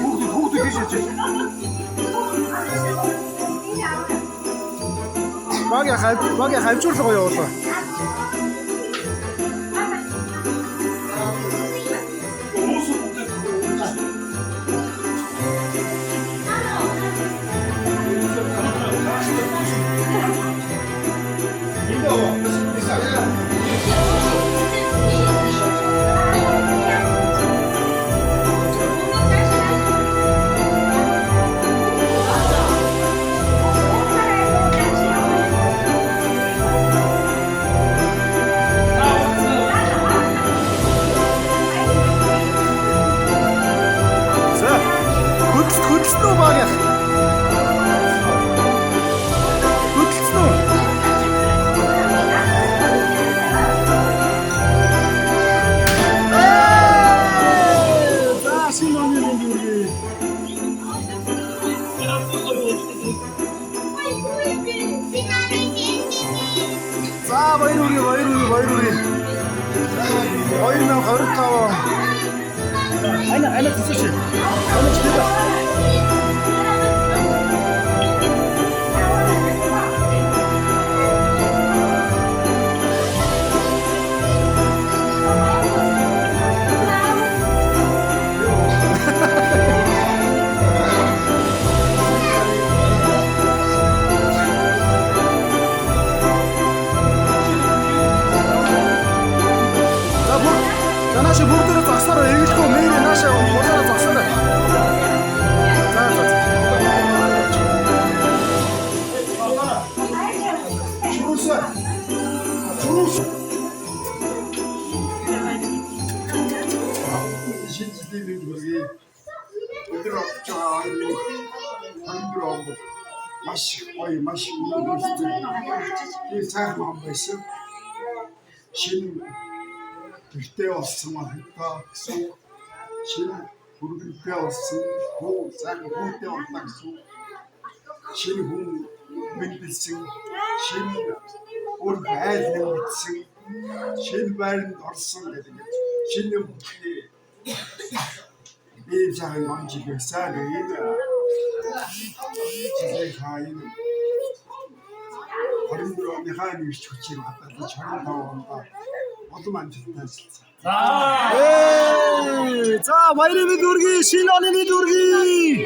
Хүүхдүүд тийш очиж. Багийн хавчуурлага явуулаа. Хөдөлсөн үү баг яах? Хөдөлсөн үү? За шинэ оны дүргээ. За баяр үргээ. 2025. Айна тусаач. Амч дэ. Танаш бүгдээ засараа эгэлгүй мэрэ наашаа болоо засараа. Чус. Шинжлэлийн бүргээ өдөр очоо маш гоё маш үнэтэй. Би сайхан байсан. Шинэ гэртээ болсон манайхаа гэсэн шинэ бүргэлдээ болсон хөө сайхан хүүтэй боллаа гэсэн шинэ хүн мэдэлсэн шинэ өөр айл нэгдсэн шинэ байранд орсон гэдэг шинэ бүхний ийм сайхан манжиг байсан ийм хаин хоригдооны хаан ирч хүчээр хатаад 25 онд олон амжилттай ажилласан. За баярын дүргийн шинэ оны дүргийн.